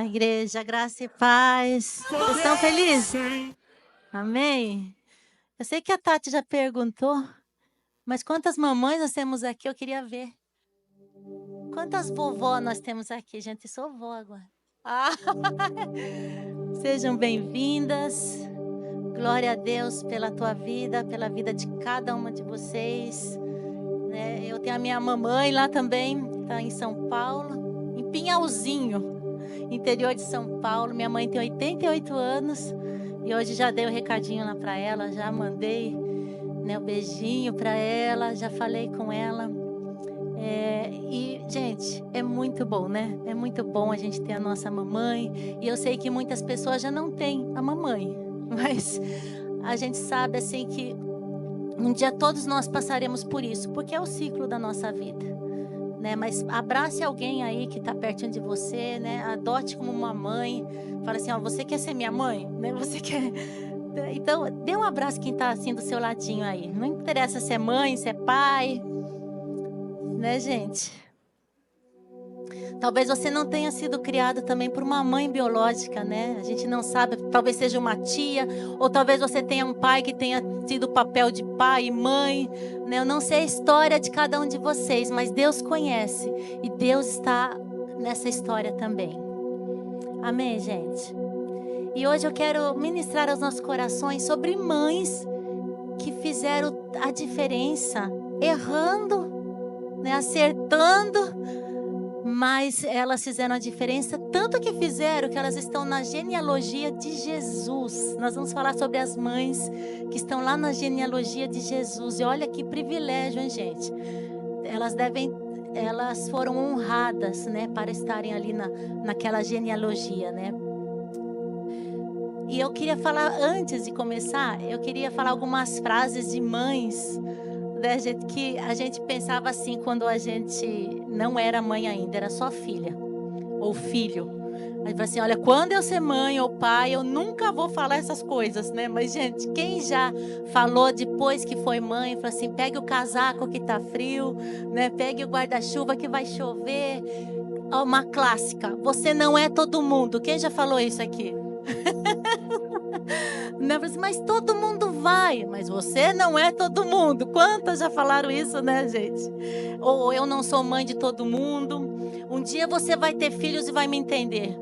igreja, graça e paz. Vocês estão felizes? Amém? Eu sei que a Tati já perguntou, mas quantas mamães nós temos aqui? Eu queria ver. Quantas vovó nós temos aqui? Gente, sou vó agora. Ah, sejam bem-vindas. Glória a Deus pela tua vida, pela vida de cada uma de vocês. Eu tenho a minha mamãe lá também, está em São Paulo, em Pinhalzinho, interior de São Paulo. Minha mãe tem 88 anos e hoje já dei o recadinho lá para ela, já mandei o beijinho para ela, já falei com ela. E, gente, é muito bom, né? É muito bom a gente ter a nossa mamãe. E eu sei que muitas pessoas já não têm a mamãe, mas a gente sabe assim que um dia todos nós passaremos por isso, porque é o ciclo da nossa vida, né? Mas abrace alguém aí que está pertinho de você, né? Adote como uma mãe. Fala assim, ó, você quer ser minha mãe? Né? Você quer... Então, dê um abraço quem está assim do seu ladinho aí. Não interessa se é mãe, se é pai, né, gente? Talvez você não tenha sido criado também por uma mãe biológica, né? A gente não sabe, talvez seja uma tia, ou talvez você tenha um pai que tenha tido o papel de pai e mãe, né? Eu não sei a história de cada um de vocês, mas Deus conhece e Deus está nessa história também. Amém, gente? E hoje eu quero ministrar aos nossos corações sobre mães que fizeram a diferença, errando, né? Acertando, mas elas fizeram a diferença, tanto que fizeram que elas estão na genealogia de Jesus. Nós vamos falar sobre as mães que estão lá na genealogia de Jesus. E olha que privilégio, hein, gente? Elas foram honradas, né, para estarem ali naquela genealogia, né? E eu queria falar, antes de começar, eu queria falar algumas frases de mães, né, gente, que a gente pensava assim quando a gente não era mãe ainda, era só filha ou filho. Aí fala assim, olha, quando eu ser mãe ou pai, eu nunca vou falar essas coisas, né? Mas, gente, quem já falou depois que foi mãe, falou assim, pegue o casaco que tá frio, né? Pegue o guarda-chuva que vai chover. Uma clássica, você não é todo mundo. Quem já falou isso aqui? Mas todo mundo vai, mas você não é todo mundo. Quantas já falaram isso, né, gente? Ou eu não sou mãe de todo mundo. Um dia você vai ter filhos e vai me entender.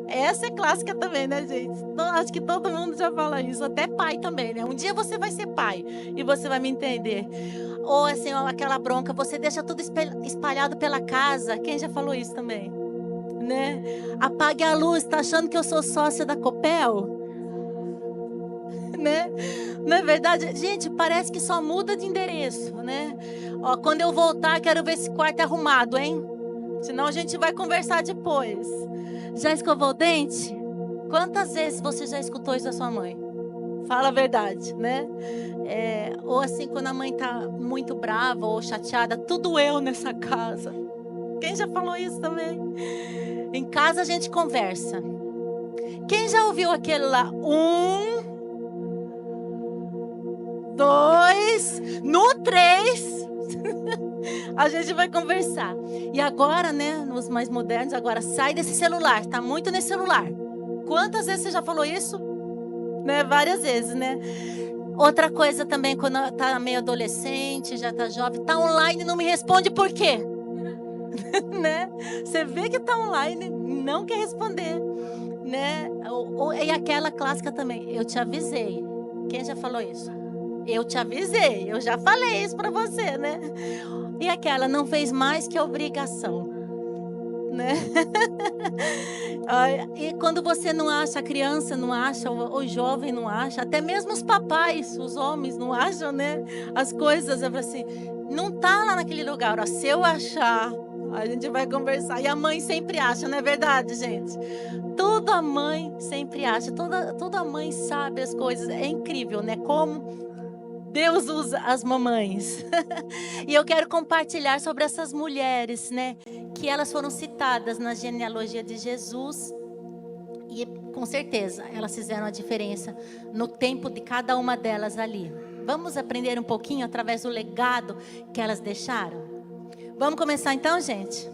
Essa é clássica também, né, gente? Acho que todo mundo já fala isso, até pai também, né? Um dia você vai ser pai e você vai me entender. Ou assim, aquela bronca, você deixa tudo espalhado pela casa. Quem já falou isso também? Né? Apague a luz, tá achando que eu sou sócia da Copel? Né? Não é verdade? Gente, parece que só muda de endereço, né? Ó, quando eu voltar, quero ver esse quarto arrumado, hein? Senão a gente vai conversar depois. Já escovou o dente? Quantas vezes você já escutou isso da sua mãe? Fala a verdade, né? Ou assim, quando a mãe tá muito brava ou chateada, tudo eu nessa casa. Quem já falou isso também? Em casa a gente conversa. Quem já ouviu aquele lá? 1, 2, no 3, a gente vai conversar. E agora, né, nos mais modernos, agora sai desse celular, tá muito nesse celular. Quantas vezes você já falou isso? Né, várias vezes, né? Outra coisa também, quando tá meio adolescente, já tá jovem, tá online e não me responde por quê? Né? Você vê que tá online, não quer responder, né? E aquela clássica também, eu te avisei. Quem já falou isso? Eu te avisei, eu já falei isso para você, né? E aquela, não fez mais que obrigação, né? E quando você não acha, a criança não acha, o jovem não acha, até mesmo os papais, os homens não acham, né? As coisas, eu falo assim, não tá lá naquele lugar, ó, se eu achar, a gente vai conversar. E a mãe sempre acha, não é verdade, gente? Toda mãe sempre acha, toda mãe sabe as coisas, é incrível, né? Como Deus usa as mamães. E eu quero compartilhar sobre essas mulheres, né? Que elas foram citadas na genealogia de Jesus. E com certeza elas fizeram a diferença no tempo de cada uma delas ali. Vamos aprender um pouquinho através do legado que elas deixaram? Vamos começar então, gente?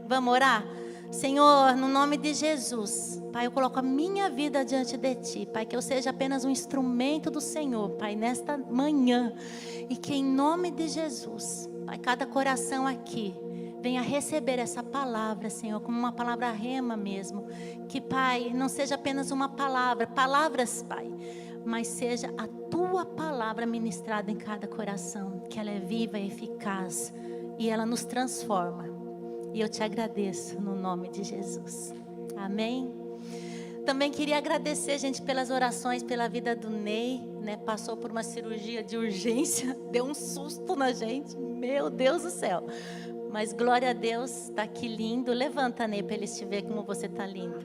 Vamos orar? Senhor, no nome de Jesus, Pai, eu coloco a minha vida diante de Ti, Pai, que eu seja apenas um instrumento do Senhor, Pai, nesta manhã, e que em nome de Jesus, Pai, cada coração aqui venha receber essa palavra, Senhor, como uma palavra rema mesmo, que, Pai, não seja apenas uma palavra, palavras, Pai, mas seja a Tua palavra ministrada em cada coração, que ela é viva e eficaz, e ela nos transforma. E eu te agradeço no nome de Jesus. Amém? Também queria agradecer, gente, pelas orações, pela vida do Ney, né? Passou por uma cirurgia de urgência, deu um susto na gente. Meu Deus do céu. Mas glória a Deus, tá aqui lindo. Levanta, Ney, para eles te ver como você tá lindo.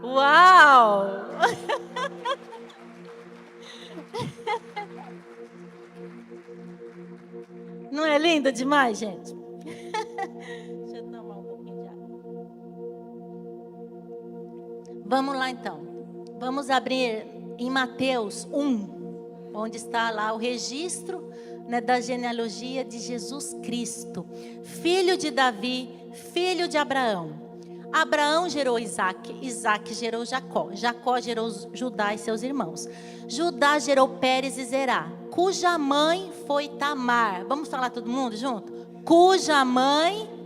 Uau! Não é lindo demais, gente? Deixa eu tomar um pouquinho de água. Vamos lá, então. Vamos abrir em Mateus 1, onde está lá o registro, né, da genealogia de Jesus Cristo, filho de Davi, filho de Abraão. Abraão gerou Isaac, Isaac gerou Jacó, Jacó gerou Judá e seus irmãos. Judá gerou Pérez e Zerá, cuja mãe foi Tamar. Vamos falar todo mundo junto? Cuja mãe...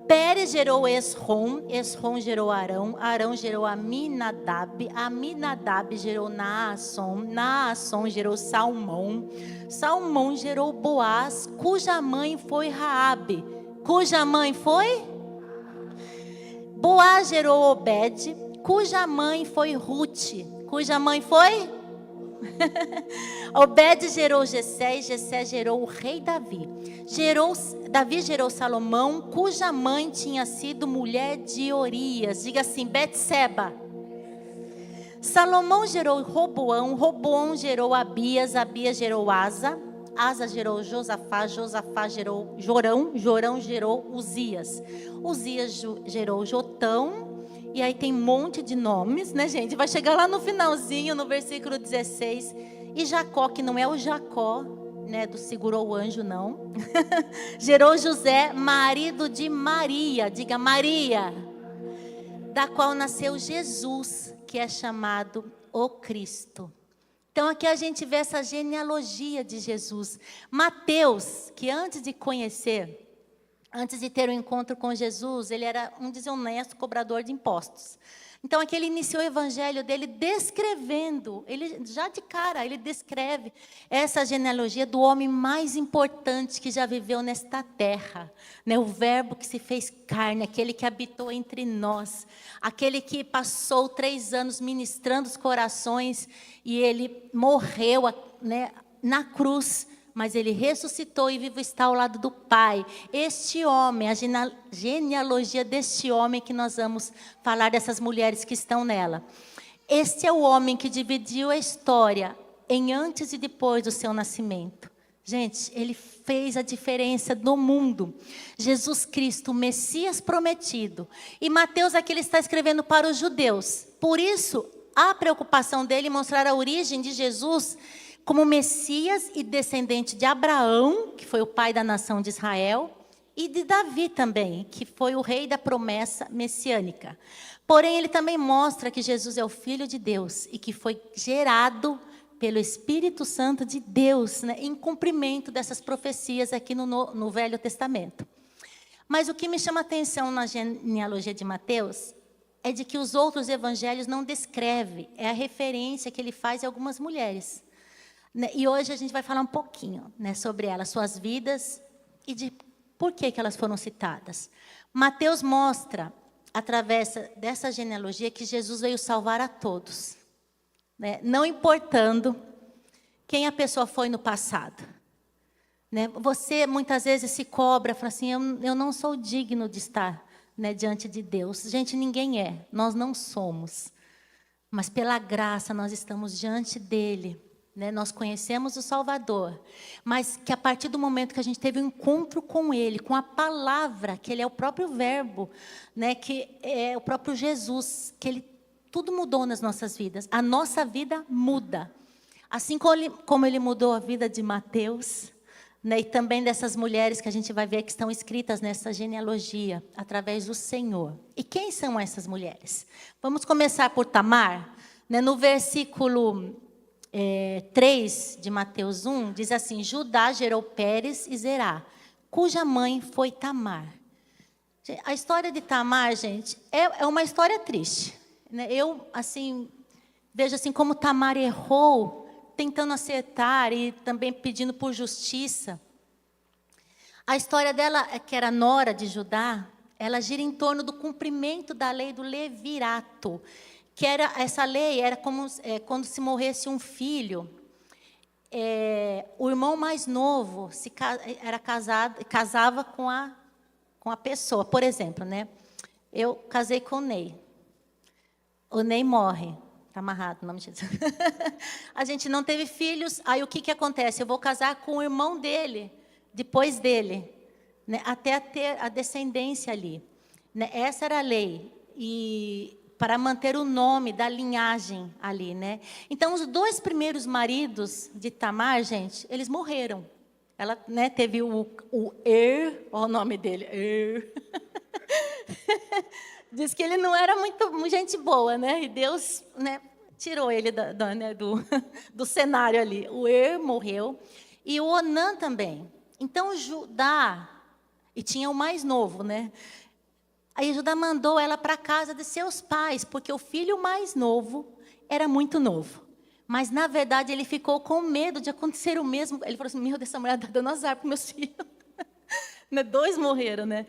Pérez gerou Esrom, Esrom gerou Arão, Arão gerou Aminadab, Aminadab gerou Naasson, Naasson gerou Salmão, Salmão gerou Boaz, cuja mãe foi Raabe, cuja mãe foi... Boaz gerou Obed, cuja mãe foi Ruth, cuja mãe foi... Obed gerou Jessé, Jessé gerou o rei Davi. Davi gerou Salomão, cuja mãe tinha sido mulher de Urias. Diga assim, Betseba. Salomão gerou Roboão, Roboão gerou Abias, Abias gerou Asa, Asa gerou Josafá, Josafá gerou Jorão, Jorão gerou Uzias, Uzias gerou Jotão. E aí tem um monte de nomes, né, gente? Vai chegar lá no finalzinho, no versículo 16. E Jacó, que não é o Jacó, né, do segurou o anjo, não. Gerou José, marido de Maria. Diga Maria. Da qual nasceu Jesus, que é chamado o Cristo. Então aqui a gente vê essa genealogia de Jesus. Mateus, que antes de conhecer... Antes de ter um encontro com Jesus, ele era um desonesto cobrador de impostos. Então, aqui ele iniciou o evangelho dele descrevendo, ele já de cara, ele descreve essa genealogia do homem mais importante que já viveu nesta terra. Né? O verbo que se fez carne, aquele que habitou entre nós, aquele que passou 3 anos ministrando os corações e ele morreu, né, na cruz, mas ele ressuscitou e vivo está ao lado do Pai. Este homem, a genealogia deste homem que nós vamos falar dessas mulheres que estão nela. Este é o homem que dividiu a história em antes e depois do seu nascimento. Gente, ele fez a diferença do mundo. Jesus Cristo, o Messias prometido. E Mateus aqui ele está escrevendo para os judeus. Por isso, a preocupação dele em mostrar a origem de Jesus como Messias e descendente de Abraão, que foi o pai da nação de Israel, e de Davi também, que foi o rei da promessa messiânica. Porém, ele também mostra que Jesus é o Filho de Deus e que foi gerado pelo Espírito Santo de Deus, né, em cumprimento dessas profecias aqui no Velho Testamento. Mas o que me chama a atenção na genealogia de Mateus é de que os outros evangelhos não descrevem, é a referência que ele faz em algumas mulheres. E hoje a gente vai falar um pouquinho, né, sobre elas, suas vidas e de por que elas foram citadas. Mateus mostra, através dessa genealogia, que Jesus veio salvar a todos, né, não importando quem a pessoa foi no passado. Né, você muitas vezes se cobra, fala assim, eu não sou digno de estar, né, diante de Deus. Gente, ninguém é, nós não somos. Mas pela graça nós estamos diante dele. Né, nós conhecemos o Salvador, mas que a partir do momento que a gente teve um encontro com Ele, com a palavra, que Ele é o próprio verbo, né, que é o próprio Jesus, que tudo mudou nas nossas vidas. A nossa vida muda. Assim como ele mudou a vida de Mateus, né? E também dessas mulheres que a gente vai ver que estão escritas nessa genealogia, através do Senhor. E quem são essas mulheres? Vamos começar por Tamar, né? No versículo 3 de Mateus 1, diz assim: Judá gerou Pérez e Zerá, cuja mãe foi Tamar. A história de Tamar, gente, é uma história triste, né? Eu, assim, vejo assim como Tamar errou, tentando acertar e também pedindo por justiça. A história dela, que era nora de Judá, ela gira em torno do cumprimento da lei do levirato, que era, essa lei era como quando se morresse um filho, o irmão mais novo casava com a pessoa. Por exemplo, né? Eu casei com o Ney. O Ney morre. Está amarrado, não me diz. A gente não teve filhos, aí o que acontece? Eu vou casar com o irmão dele, depois dele, né? Até ter a descendência ali. Né? Essa era a lei. E para manter o nome da linhagem ali, né? Então, os 2 primeiros maridos de Tamar, gente, eles morreram. Ela, né, teve o olha o nome dele, Diz que ele não era muito gente boa, né? E Deus, né, tirou ele do cenário ali. O morreu e o Onã também. Então, Judá, e tinha o mais novo, né? Aí Judá mandou ela para a casa de seus pais, porque o filho mais novo era muito novo. Mas, na verdade, ele ficou com medo de acontecer o mesmo. Ele falou assim: meu Deus, essa mulher está dando azar para meus filhos. 2 morreram, né?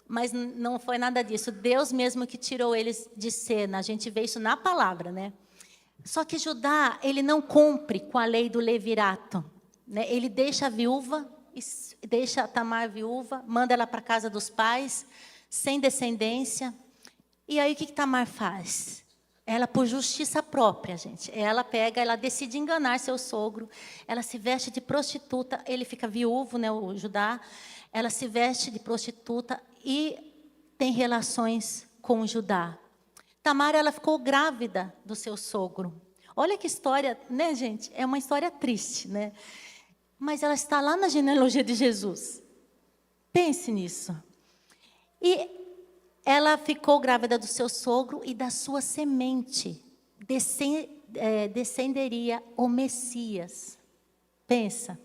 Mas não foi nada disso. Deus mesmo que tirou eles de cena. A gente vê isso na palavra, né? Só que Judá, ele não cumpre com a lei do levirato, né? Ele deixa a viúva, deixa Tamar viúva, manda ela para a casa dos pais, sem descendência. E aí o que Tamar faz? Ela, por justiça própria, gente, ela decide enganar seu sogro, ela se veste de prostituta, ele fica viúvo, né, o Judá, ela se veste de prostituta e tem relações com o Judá. Tamar, ela ficou grávida do seu sogro. Olha que história, né, gente? É uma história triste, né? Mas ela está lá na genealogia de Jesus. Pense nisso. E ela ficou grávida do seu sogro e da sua semente descenderia o Messias. Pensa,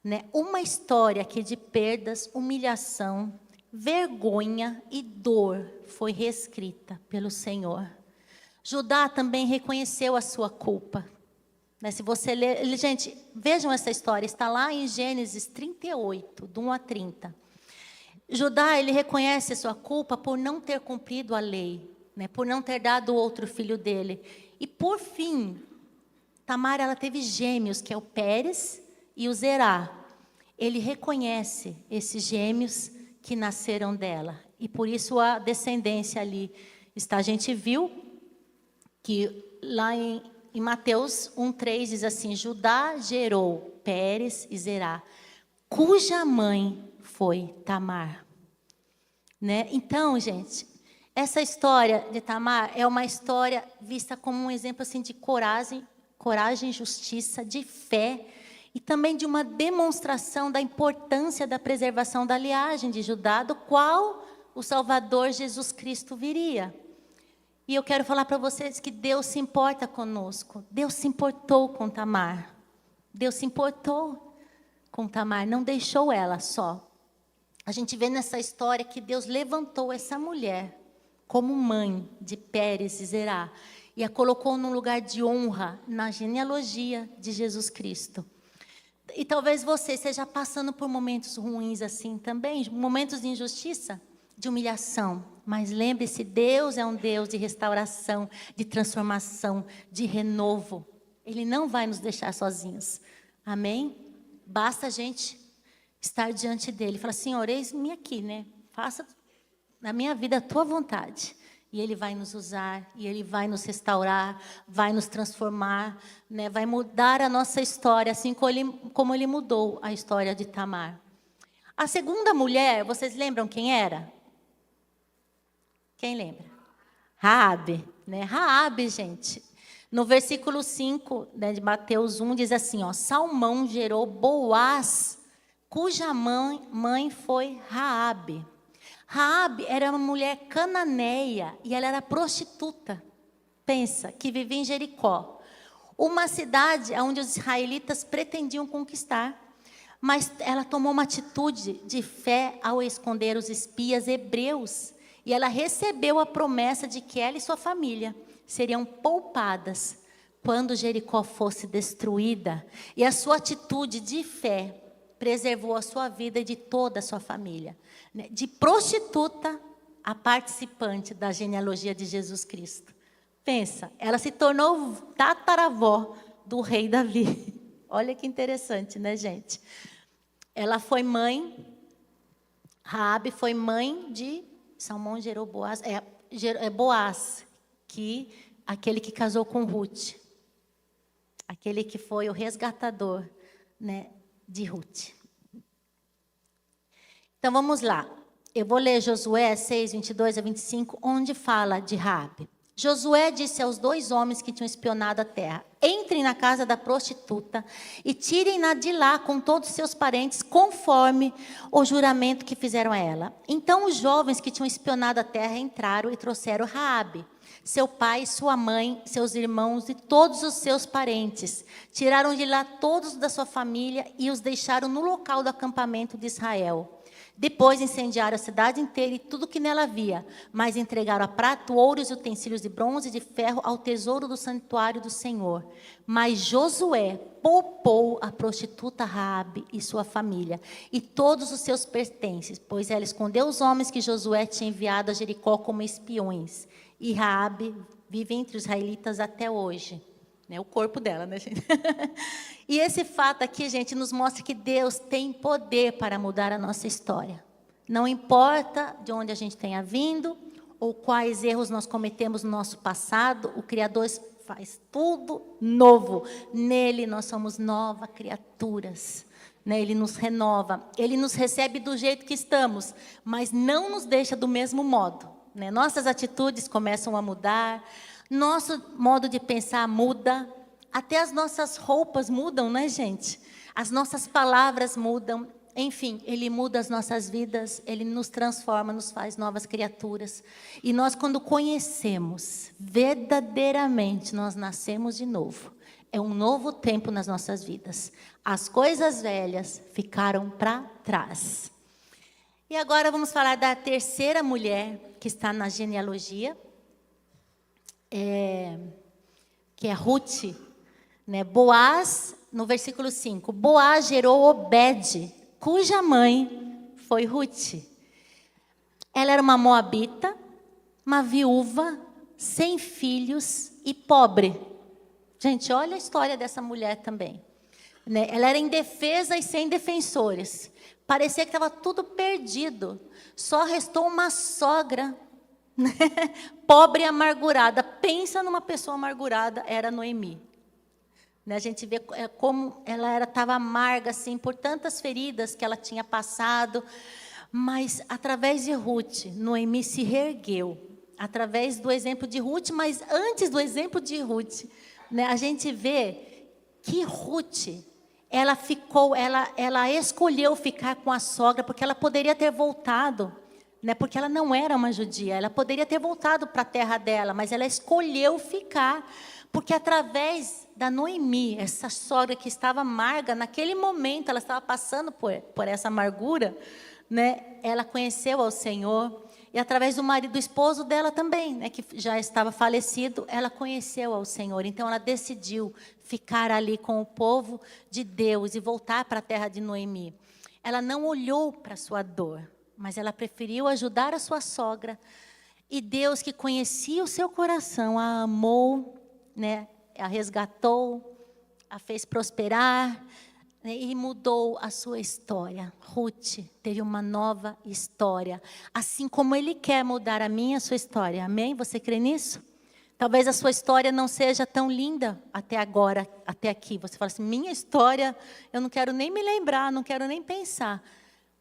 né? Uma história que de perdas, humilhação, vergonha e dor foi reescrita pelo Senhor. Judá também reconheceu a sua culpa. Né? Se você ler, gente, vejam essa história, está lá em Gênesis 38, do 1 a 30. Judá, ele reconhece a sua culpa por não ter cumprido a lei, né? Por não ter dado outro filho dele. E por fim, Tamar, ela teve gêmeos, que é o Pérez e o Zerá. Ele reconhece esses gêmeos que nasceram dela. E por isso a descendência ali está. A gente viu que lá em Mateus 1:3 diz assim: Judá gerou Pérez e Zerá, cuja mãe foi Tamar. Né? Então, gente, essa história de Tamar é uma história vista como um exemplo assim, de coragem, justiça, de fé, e também de uma demonstração da importância da preservação da linhagem de Judá, do qual o Salvador Jesus Cristo viria. E eu quero falar para vocês que Deus se importa conosco. Deus se importou com Tamar. Deus se importou com Tamar, não deixou ela só. A gente vê nessa história que Deus levantou essa mulher como mãe de Pérez e Zerá e a colocou num lugar de honra na genealogia de Jesus Cristo. E talvez você esteja passando por momentos ruins assim também, momentos de injustiça, de humilhação. Mas lembre-se, Deus é um Deus de restauração, de transformação, de renovo. Ele não vai nos deixar sozinhos. Amém? Basta a gente estar diante dele. Fala: Senhor, eis-me aqui, né? Faça na minha vida a tua vontade. E ele vai nos usar, e ele vai nos restaurar, vai nos transformar, né? Vai mudar a nossa história, assim como ele mudou a história de Tamar. A segunda mulher, vocês lembram quem era? Quem lembra? Raabe, né? Raabe, gente. No versículo 5, né, de Mateus 1, diz assim, ó: Salmão gerou Boaz cuja mãe foi Raabe. Raabe era uma mulher cananeia e ela era prostituta. Pensa, que vivia em Jericó. Uma cidade onde os israelitas pretendiam conquistar. Mas ela tomou uma atitude de fé ao esconder os espias hebreus. E ela recebeu a promessa de que ela e sua família seriam poupadas quando Jericó fosse destruída. E a sua atitude de fé preservou a sua vida e de toda a sua família. De prostituta a participante da genealogia de Jesus Cristo. Pensa, ela se tornou tataravó do rei Davi. Olha que interessante, né, gente? Ela foi mãe, Raabe foi mãe de Salmão, gerou Boaz, Boaz, aquele que casou com Ruth. Aquele que foi o resgatador, né, de Ruth. Então, vamos lá. Eu vou ler Josué 6, 22 a 25, onde fala de Raabe. Josué disse aos 2 homens que tinham espionado a terra: entrem na casa da prostituta e tirem-na de lá com todos os seus parentes, conforme o juramento que fizeram a ela. Então os jovens que tinham espionado a terra entraram e trouxeram Raabe, seu pai, sua mãe, seus irmãos e todos os seus parentes. Tiraram de lá todos da sua família e os deixaram no local do acampamento de Israel. Depois incendiaram a cidade inteira e tudo que nela havia, mas entregaram a prata, ouros e utensílios de bronze e de ferro ao tesouro do santuário do Senhor. Mas Josué poupou a prostituta Raabe e sua família e todos os seus pertences, pois ela escondeu os homens que Josué tinha enviado a Jericó como espiões. E Raabe vive entre os israelitas até hoje. O corpo dela, né, gente? E esse fato aqui, gente, nos mostra que Deus tem poder para mudar a nossa história. Não importa de onde a gente tenha vindo, ou quais erros nós cometemos no nosso passado, o Criador faz tudo novo. Nele nós somos novas criaturas. Ele nos renova, Ele nos recebe do jeito que estamos, mas não nos deixa do mesmo modo. Nossas atitudes começam a mudar, nosso modo de pensar muda, até as nossas roupas mudam, né, gente? As nossas palavras mudam, enfim, Ele muda as nossas vidas, Ele nos transforma, nos faz novas criaturas. E nós, quando conhecemos verdadeiramente, nós nascemos de novo. É um novo tempo nas nossas vidas. As coisas velhas ficaram para trás. E agora vamos falar da terceira mulher que está na genealogia, que é Ruth, né? Boaz, no versículo 5, Boaz gerou Obed, cuja mãe foi Ruth. Ela era uma moabita, uma viúva, sem filhos e pobre. Gente, olha a história dessa mulher também. Ela era indefesa e sem defensores. Parecia que estava tudo perdido. Só restou uma sogra, né? Pobre e amargurada. Pensa numa pessoa amargurada, era Noemi. A gente vê como ela estava amarga, assim, por tantas feridas que ela tinha passado. Mas, através de Ruth, Noemi se reergueu. Através do exemplo de Ruth, mas antes do exemplo de Ruth, né, a gente vê que Ruth, ela escolheu ficar com a sogra, porque ela poderia ter voltado, né, porque ela não era uma judia, ela poderia ter voltado para a terra dela, mas ela escolheu ficar, porque através da Noemi, essa sogra que estava amarga, naquele momento ela estava passando por essa amargura, né, ela conheceu ao Senhor, e através do marido, do esposo dela também, né, que já estava falecido, ela conheceu ao Senhor. Então ela decidiu ficar ali com o povo de Deus e voltar para a terra de Noemi. Ela não olhou para a sua dor, mas ela preferiu ajudar a sua sogra. E Deus, que conhecia o seu coração, a amou, né, a resgatou, a fez prosperar, né, e mudou a sua história. Ruth teve uma nova história, assim como Ele quer mudar a minha e a sua história. Amém? Você crê nisso? Talvez a sua história não seja tão linda até agora, até aqui. Você fala assim, minha história, eu não quero nem me lembrar, não quero nem pensar.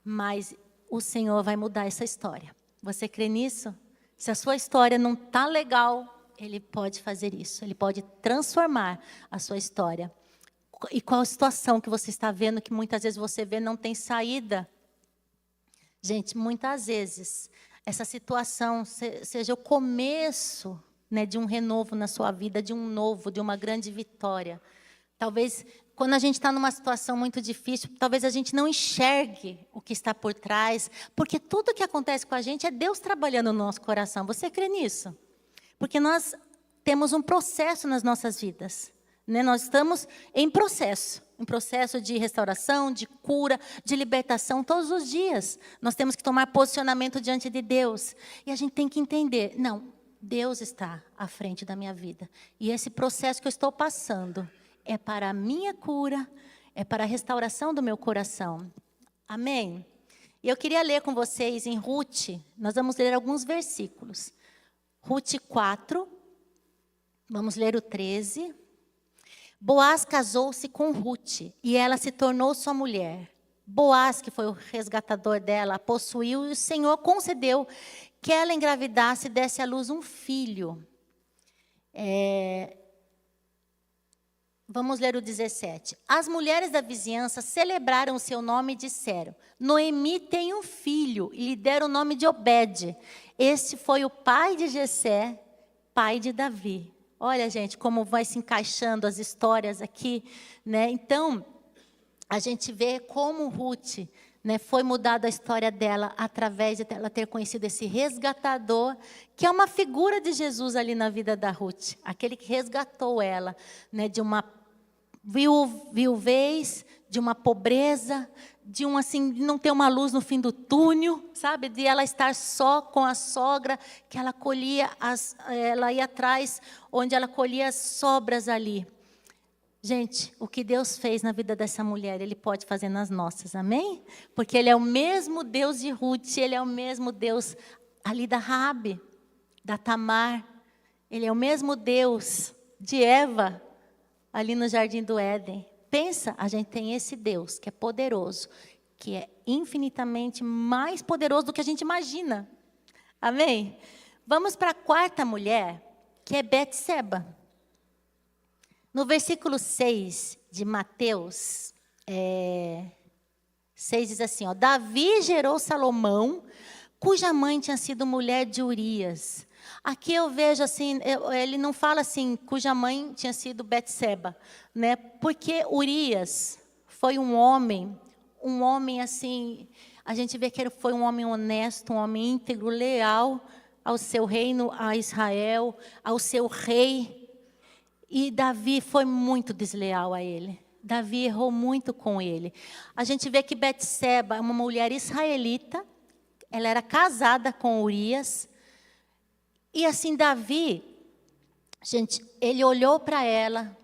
Mas o Senhor vai mudar essa história. Você crê nisso? Se a sua história não está legal, Ele pode fazer isso. Ele pode transformar a sua história. E qual a situação que você está vendo, que muitas vezes você vê não tem saída. Gente, muitas vezes, essa situação seja o começo, né, de um renovo na sua vida, de um novo, de uma grande vitória. Talvez, quando a gente está numa situação muito difícil, talvez a gente não enxergue o que está por trás, porque tudo que acontece com a gente é Deus trabalhando no nosso coração. Você crê nisso? Porque nós temos um processo nas nossas vidas, né? Nós estamos em processo de restauração, de cura, de libertação, todos os dias. Nós temos que tomar posicionamento diante de Deus. E a gente tem que entender, não, Deus está à frente da minha vida. E esse processo que eu estou passando é para a minha cura, é para a restauração do meu coração. Amém? E eu queria ler com vocês em Ruth, nós vamos ler alguns versículos. Ruth 4, vamos ler o 13. Boaz casou-se com Ruth, e ela se tornou sua mulher. Boaz, que foi o resgatador dela, a possuiu, e o Senhor concedeu que ela engravidasse e desse à luz um filho. Vamos ler o 17. As mulheres da vizinhança celebraram o seu nome e disseram: Noemi tem um filho, e lhe deram o nome de Obed. Este foi o pai de Jessé, pai de Davi. Olha, gente, como vai se encaixando as histórias aqui, né? Então, a gente vê como Ruth, né, foi mudada a história dela através de ela ter conhecido esse resgatador, que é uma figura de Jesus ali na vida da Ruth, aquele que resgatou ela, né, de uma viuvez, de uma pobreza, de de não ter uma luz no fim do túnel, sabe? De ela estar só com a sogra, que ela colhia, ela ia atrás, onde ela colhia as sobras ali. Gente, o que Deus fez na vida dessa mulher, Ele pode fazer nas nossas, amém? Porque Ele é o mesmo Deus de Ruth, Ele é o mesmo Deus ali da Raabe, da Tamar, Ele é o mesmo Deus de Eva, ali no Jardim do Éden. Pensa, a gente tem esse Deus que é poderoso, que é infinitamente mais poderoso do que a gente imagina. Amém? Vamos para a quarta mulher, que é Betseba. No versículo 6 de Mateus 6 diz assim, Davi gerou Salomão, cuja mãe tinha sido mulher de Urias. Aqui eu vejo assim, ele não fala assim, cuja mãe tinha sido Betseba, né? Porque Urias foi um homem assim, a gente vê que ele foi um homem honesto, um homem íntegro, leal ao seu reino, a Israel, ao seu rei. E Davi foi muito desleal a ele. Davi errou muito com ele. A gente vê que Betseba é uma mulher israelita, ela era casada com Urias. E assim, Davi, gente, ele olhou para ela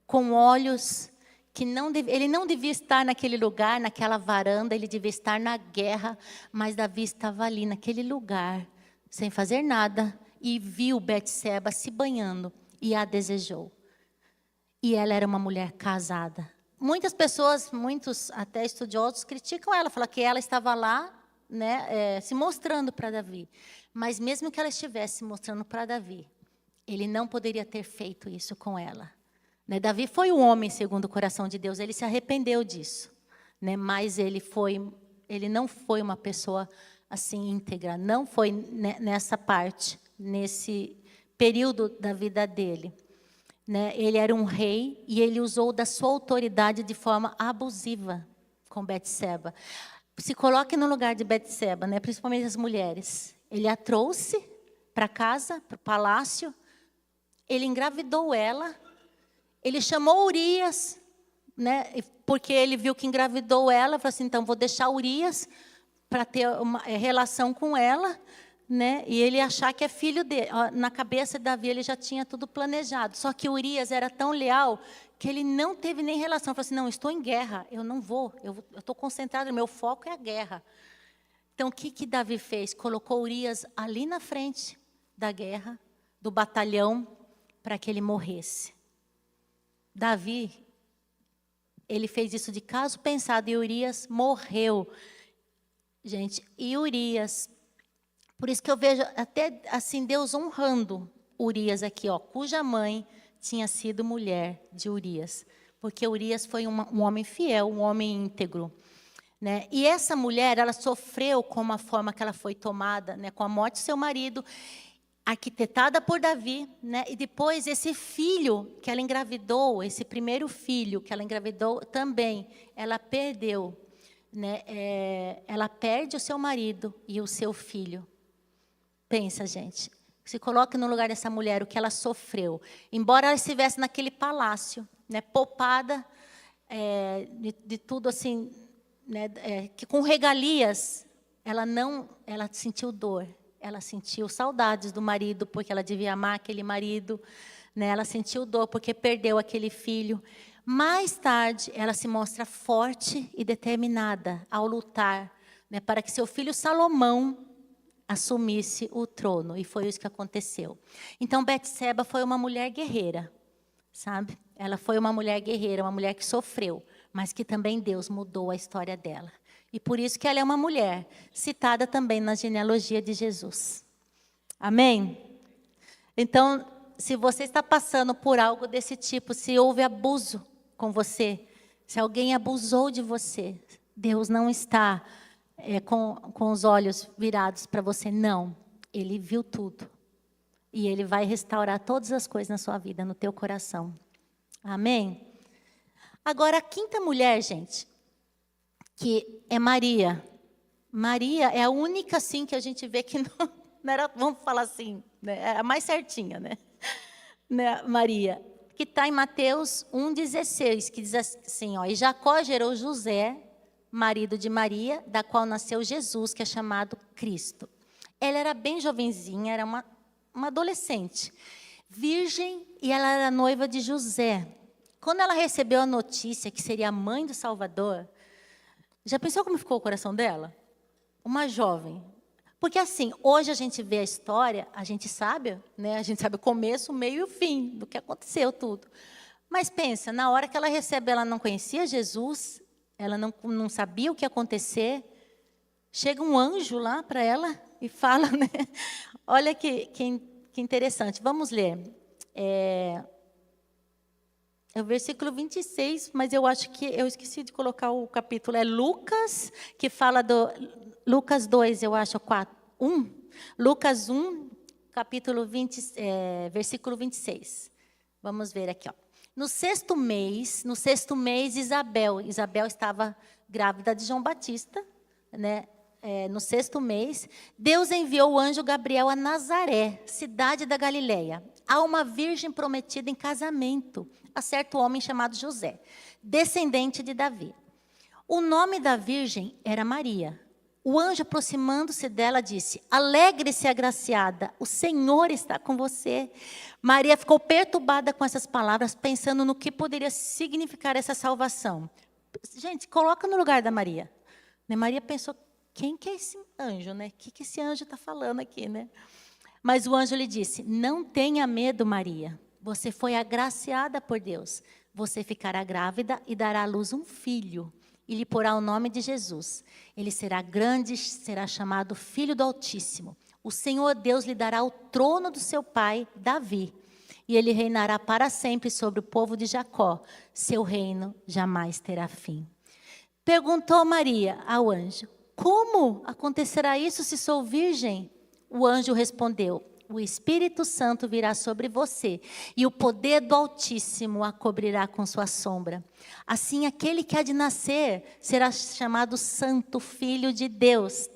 com olhos que ele não devia estar naquele lugar, naquela varanda, ele devia estar na guerra, mas Davi estava ali naquele lugar, sem fazer nada, e viu Betseba se banhando e a desejou. E ela era uma mulher casada. Muitas pessoas, muitos até estudiosos, criticam ela, falam que ela estava lá, né, se mostrando para Davi. Mas mesmo que ela estivesse se mostrando para Davi, ele não poderia ter feito isso com ela. Né? Davi foi um homem segundo o coração de Deus, ele se arrependeu disso. Né? Mas ele não foi uma pessoa assim íntegra, não foi nessa parte, nesse período da vida dele. Né? Ele era um rei e ele usou da sua autoridade de forma abusiva com Betseba. Se coloque no lugar de Betseba, né? Principalmente as mulheres. Ele a trouxe para casa, para o palácio. Ele engravidou ela. Ele chamou Urias, né? Porque ele viu que engravidou ela. Falou assim, então vou deixar Urias para ter uma relação com ela. Né? E ele achar que é filho dele. Na cabeça de Davi ele já tinha tudo planejado. Só que Urias era tão leal que ele não teve nem relação. Falou assim, não, estou em guerra, eu não vou. Eu estou concentrado, meu foco é a guerra. Então, o que Davi fez? Colocou Urias ali na frente da guerra, do batalhão, para que ele morresse. Davi, ele fez isso de caso pensado e Urias morreu. Gente, e Urias... Por isso que eu vejo até assim Deus honrando Urias aqui, cuja mãe tinha sido mulher de Urias. porque Urias foi um homem fiel, um homem íntegro. Né? E essa mulher, ela sofreu com a forma que ela foi tomada, né? Com a morte do seu marido, arquitetada por Davi, né? E depois esse filho que ela engravidou, esse primeiro filho que ela engravidou também, ela perdeu. Né? Ela perde o seu marido e o seu filho. Pensa, gente. Se coloque no lugar dessa mulher, o que ela sofreu. Embora ela estivesse naquele palácio, né? Poupada de tudo assim... Né, que com regalias, ela sentiu dor, ela sentiu saudades do marido, porque ela devia amar aquele marido, né, ela sentiu dor porque perdeu aquele filho. Mais tarde, ela se mostra forte e determinada ao lutar, né, para que seu filho Salomão assumisse o trono, e foi isso que aconteceu. Então, Betseba foi uma mulher guerreira, sabe? Ela foi uma mulher guerreira, uma mulher que sofreu, mas que também Deus mudou a história dela. E por isso que ela é uma mulher citada também na genealogia de Jesus. Amém? Então, se você está passando por algo desse tipo, se houve abuso com você, se alguém abusou de você, Deus não está com os olhos virados para você, não. Ele viu tudo. E Ele vai restaurar todas as coisas na sua vida, no teu coração. Amém? Agora, a quinta mulher, gente, que é Maria. Maria é a única, assim, que a gente vê que não era, vamos falar assim, né, é a mais certinha, né? Maria, que está em Mateus 1,16, que diz assim, ó, e Jacó gerou José, marido de Maria, da qual nasceu Jesus, que é chamado Cristo. Ela era bem jovenzinha, era uma adolescente, virgem, e ela era noiva de José. Quando ela recebeu a notícia que seria a mãe do Salvador, já pensou como ficou o coração dela? Uma jovem. Porque assim, hoje a gente vê a história, a gente sabe, né? A gente sabe o começo, o meio e o fim do que aconteceu tudo. Mas pensa, na hora que ela recebe, ela não conhecia Jesus, ela não sabia o que ia acontecer. Chega um anjo lá para ela e fala, né? Olha que interessante. Vamos ler. É o versículo 26, mas eu acho que eu esqueci de colocar o capítulo. É Lucas, que fala do... Lucas 2, eu acho, 1. Lucas 1, capítulo 20, versículo 26. Vamos ver aqui, ó. No sexto mês, Isabel estava grávida de João Batista, né? No sexto mês, Deus enviou o anjo Gabriel a Nazaré, cidade da Galileia, a uma virgem prometida em casamento, a certo homem chamado José, descendente de Davi. O nome da virgem era Maria. O anjo, aproximando-se dela, disse, alegre-se, agraciada, o Senhor está com você. Maria ficou perturbada com essas palavras, pensando no que poderia significar essa salvação. Gente, coloca no lugar da Maria. Maria pensou, quem que é esse anjo, né? O que esse anjo está falando aqui, né? Mas o anjo lhe disse, não tenha medo, Maria. Você foi agraciada por Deus. Você ficará grávida e dará à luz um filho. E lhe porá o nome de Jesus. Ele será grande, será chamado Filho do Altíssimo. O Senhor Deus lhe dará o trono do seu pai, Davi. E ele reinará para sempre sobre o povo de Jacó. Seu reino jamais terá fim. Perguntou Maria ao anjo, como acontecerá isso se sou virgem? O anjo respondeu, o Espírito Santo virá sobre você, e o poder do Altíssimo a cobrirá com sua sombra. Assim, aquele que há de nascer será chamado Santo Filho de Deus.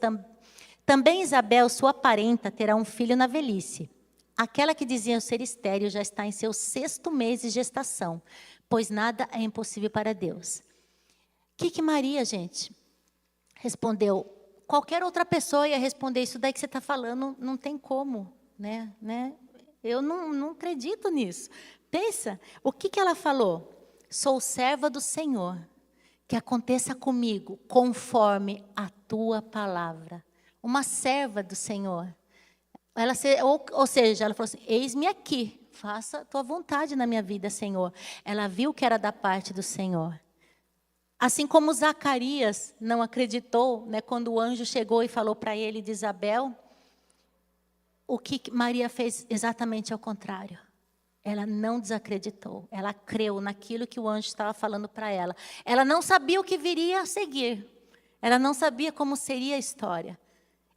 Também Isabel, sua parenta, terá um filho na velhice. Aquela que dizia ser estéril já está em seu 6º mês de gestação, pois nada é impossível para Deus. O que Maria, gente, respondeu? Qualquer outra pessoa ia responder isso daí que você está falando, não tem como. Né? Eu não acredito nisso. Pensa, o que ela falou? Sou serva do Senhor, que aconteça comigo conforme a tua palavra. Uma serva do Senhor. Ou seja, ela falou assim, eis-me aqui, faça a tua vontade na minha vida, Senhor. Ela viu que era da parte do Senhor. Assim como Zacarias não acreditou, né, quando o anjo chegou e falou para ele de Isabel, o que Maria fez exatamente ao contrário. ela não desacreditou. Ela creu naquilo que o anjo estava falando para ela. Ela não sabia o que viria a seguir. Ela não sabia como seria a história.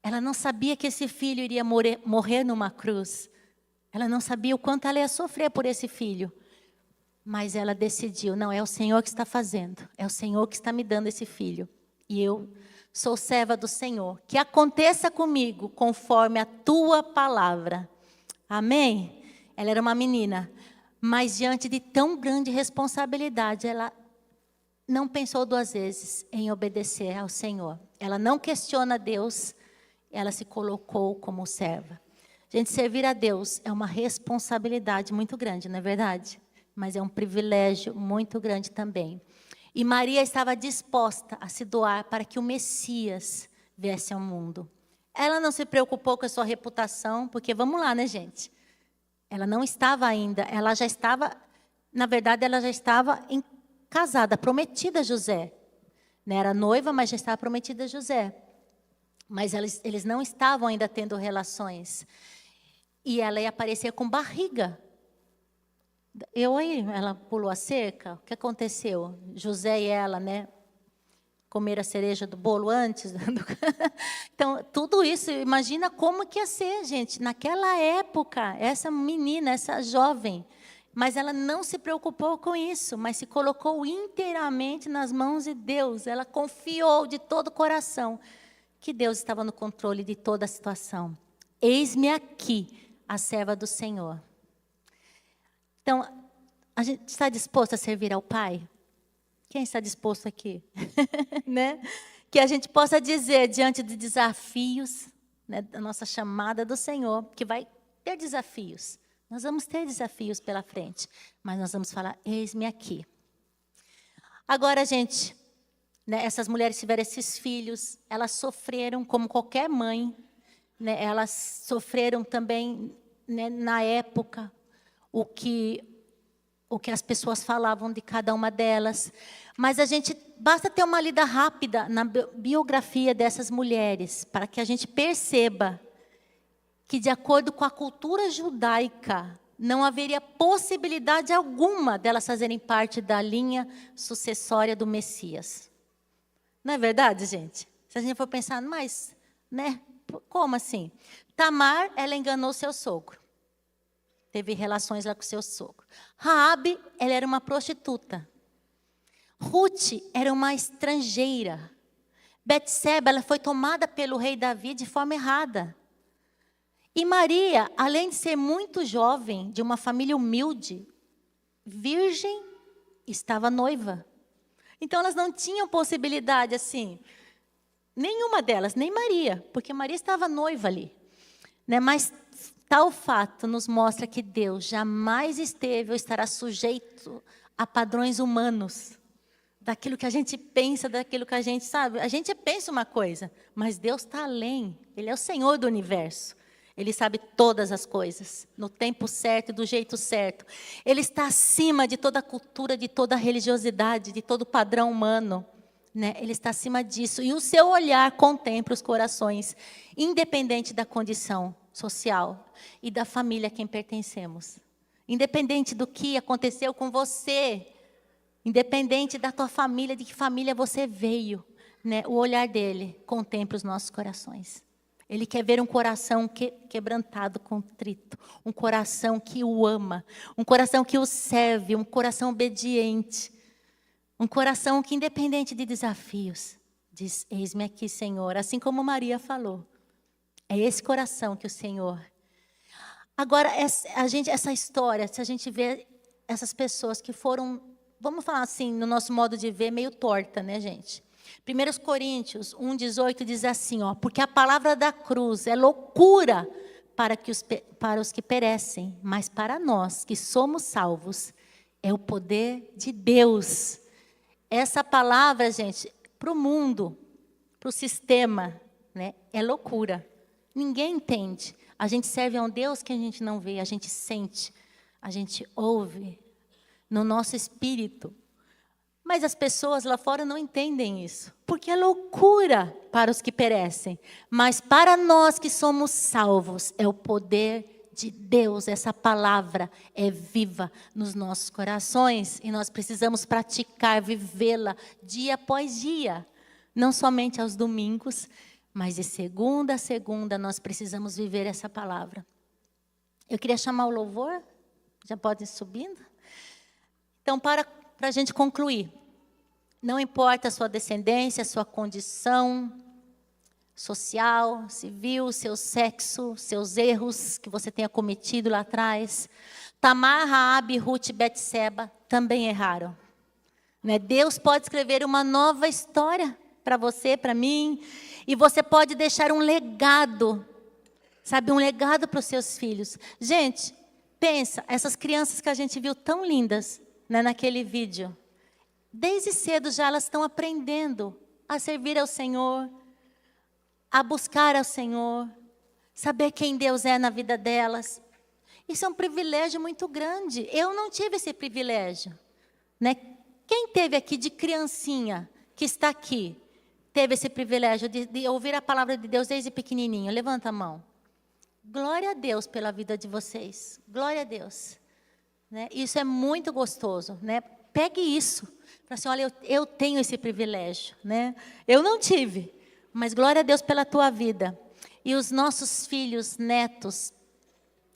Ela não sabia que esse filho iria morrer numa cruz. Ela não sabia o quanto ela ia sofrer por esse filho. Mas ela decidiu, não, é o Senhor que está fazendo. É o Senhor que está me dando esse filho. E eu sou serva do Senhor. Que aconteça comigo conforme a tua palavra. Amém? Ela era uma menina. Mas diante de tão grande responsabilidade, ela não pensou duas vezes em obedecer ao Senhor. Ela não questiona Deus. Ela se colocou como serva. Gente, servir a Deus é uma responsabilidade muito grande, não é verdade? Mas é um privilégio muito grande também. E Maria estava disposta a se doar para que o Messias viesse ao mundo. Ela não se preocupou com a sua reputação, porque vamos lá, né, gente? Ela não estava ainda, ela já estava, na verdade, ela já estava casada, prometida a José. Não era noiva, mas já estava prometida a José. Mas eles não estavam ainda tendo relações. E ela ia aparecer com barriga. Ela pulou a cerca, o que aconteceu? José e ela, né? Comeram a cereja do bolo antes. Então, tudo isso, imagina como que ia ser, gente. Naquela época, essa menina, essa jovem, mas ela não se preocupou com isso, mas se colocou inteiramente nas mãos de Deus. Ela confiou de todo o coração que Deus estava no controle de toda a situação. Eis-me aqui, a serva do Senhor. Então, a gente está disposto a servir ao Pai? Quem está disposto aqui? Né? Que a gente possa dizer, diante de desafios, né, da nossa chamada do Senhor, que vai ter desafios. Nós vamos ter desafios pela frente, mas nós vamos falar, eis-me aqui. Agora, gente, né, essas mulheres tiveram esses filhos, elas sofreram como qualquer mãe, né, elas sofreram também, né, na época, o que as pessoas falavam de cada uma delas. Mas basta ter uma lida rápida na biografia dessas mulheres, para que a gente perceba que, de acordo com a cultura judaica, não haveria possibilidade alguma delas fazerem parte da linha sucessória do Messias. Não é verdade, gente? Se a gente for pensar, mas, né, como assim? Tamar, ela enganou seu sogro. Teve relações lá com seu sogro. Raabe, ela era uma prostituta. Ruth era uma estrangeira. Betseba, ela foi tomada pelo rei Davi de forma errada. E Maria, além de ser muito jovem, de uma família humilde, virgem, estava noiva. Então elas não tinham possibilidade assim, nenhuma delas, nem Maria, porque Maria estava noiva ali, né? Mas tal fato nos mostra que Deus jamais esteve ou estará sujeito a padrões humanos, daquilo que a gente pensa, daquilo que a gente sabe. A gente pensa uma coisa, mas Deus está além. Ele é o Senhor do universo. Ele sabe todas as coisas, no tempo certo e do jeito certo. Ele está acima de toda a cultura, de toda a religiosidade, de todo o padrão humano, né? Ele está acima disso. E o seu olhar contempla os corações, independente da condição social e da família a quem pertencemos. Independente do que aconteceu com você, independente da tua família, de que família você veio, né? O olhar dele contempla os nossos corações. Ele quer ver um coração quebrantado, contrito, um coração que o ama, um coração que o serve, um coração obediente, um coração que, independente de desafios, diz, eis-me aqui, Senhor, assim como Maria falou. É esse coração que o Senhor... Agora, essa história, se a gente vê essas pessoas que foram, vamos falar assim, no nosso modo de ver, meio torta, né, gente? 1 Coríntios 1,18 diz assim, ó, porque a palavra da cruz é loucura para os que perecem, mas para nós que somos salvos, é o poder de Deus. Essa palavra, gente, para o mundo, para o sistema, né, é loucura. Ninguém entende. A gente serve a um Deus que a gente não vê, a gente sente, a gente ouve no nosso espírito. Mas as pessoas lá fora não entendem isso, porque é loucura para os que perecem. Mas para nós que somos salvos, é o poder de Deus, essa palavra é viva nos nossos corações e nós precisamos praticar, vivê-la dia após dia. Não somente aos domingos, mas de segunda a segunda nós precisamos viver essa palavra. Eu queria chamar o louvor, já pode ir subindo. Então, para a gente concluir, não importa a sua descendência, a sua condição social, civil, seu sexo, seus erros que você tenha cometido lá atrás. Tamar, Raabe, Ruth e Betseba também erraram. Né? Deus pode escrever uma nova história para você, para mim, e você pode deixar um legado, sabe, um legado para os seus filhos. Gente, pensa, essas crianças que a gente viu tão lindas, né, naquele vídeo, desde cedo já elas estão aprendendo a servir ao Senhor, a buscar ao Senhor, saber quem Deus é na vida delas. Isso é um privilégio muito grande. Eu não tive esse privilégio, né? Quem teve aqui de criancinha, que está aqui, teve esse privilégio de ouvir a palavra de Deus desde pequenininho? Levanta a mão. Glória a Deus pela vida de vocês. Glória a Deus. Né? Isso é muito gostoso, né? Pegue isso. Fala assim, olha, eu tenho esse privilégio, né? Eu não tive. Mas glória a Deus pela tua vida. E os nossos filhos, netos,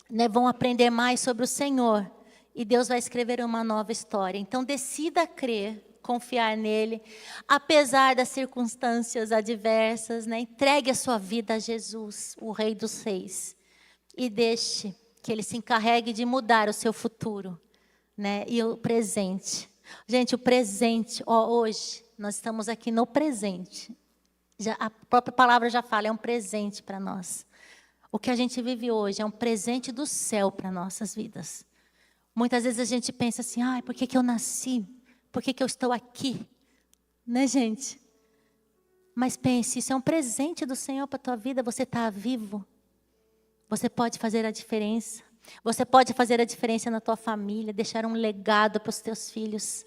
né, vão aprender mais sobre o Senhor. E Deus vai escrever uma nova história. Então decida crer, confiar nele. Apesar das circunstâncias adversas, né, entregue a sua vida a Jesus, o Rei dos Reis. E deixe que ele se encarregue de mudar o seu futuro, né, e o presente. Gente, o presente, hoje, nós estamos aqui no presente. A própria palavra já fala, é um presente para nós. O que a gente vive hoje é um presente do céu para nossas vidas. Muitas vezes a gente pensa assim, por que eu nasci? Por que eu estou aqui? Né, gente? Mas pense, isso é um presente do Senhor para a tua vida, você está vivo. Você pode fazer a diferença. Você pode fazer a diferença na tua família, deixar um legado para os teus filhos.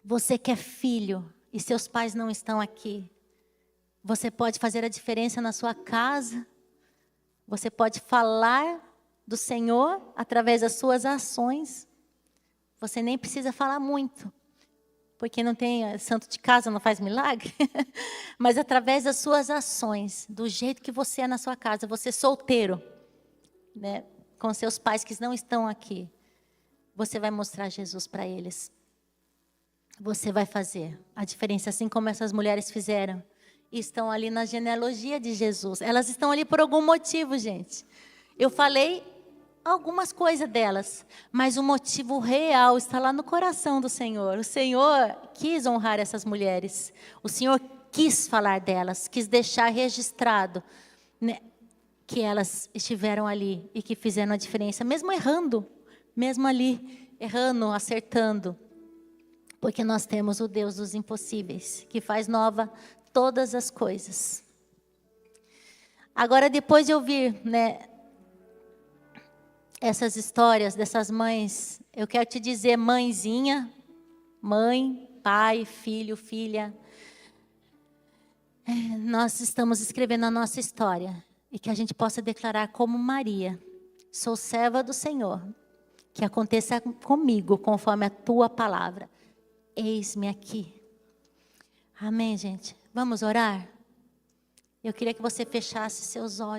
Você que é filho e seus pais não estão aqui, você pode fazer a diferença na sua casa. Você pode falar do Senhor através das suas ações. Você nem precisa falar muito, porque não tem santo de casa, não faz milagre. Mas através das suas ações, do jeito que você é na sua casa, você solteiro, né, com seus pais que não estão aqui, você vai mostrar Jesus para eles. Você vai fazer a diferença, assim como essas mulheres fizeram. E estão ali na genealogia de Jesus. Elas estão ali por algum motivo, gente. Eu falei algumas coisas delas, mas o motivo real está lá no coração do Senhor. O Senhor quis honrar essas mulheres. O Senhor quis falar delas, quis deixar registrado, né, que elas estiveram ali e que fizeram a diferença, mesmo errando, mesmo ali, errando, acertando. Porque nós temos o Deus dos impossíveis, que faz nova todas as coisas. Agora, depois de ouvir, né, essas histórias dessas mães, eu quero te dizer, mãezinha, mãe, pai, filho, filha, nós estamos escrevendo a nossa história. E que a gente possa declarar como Maria, sou serva do Senhor, que aconteça comigo conforme a tua palavra. Eis-me aqui. Amém, gente? Vamos orar? Eu queria que você fechasse seus olhos.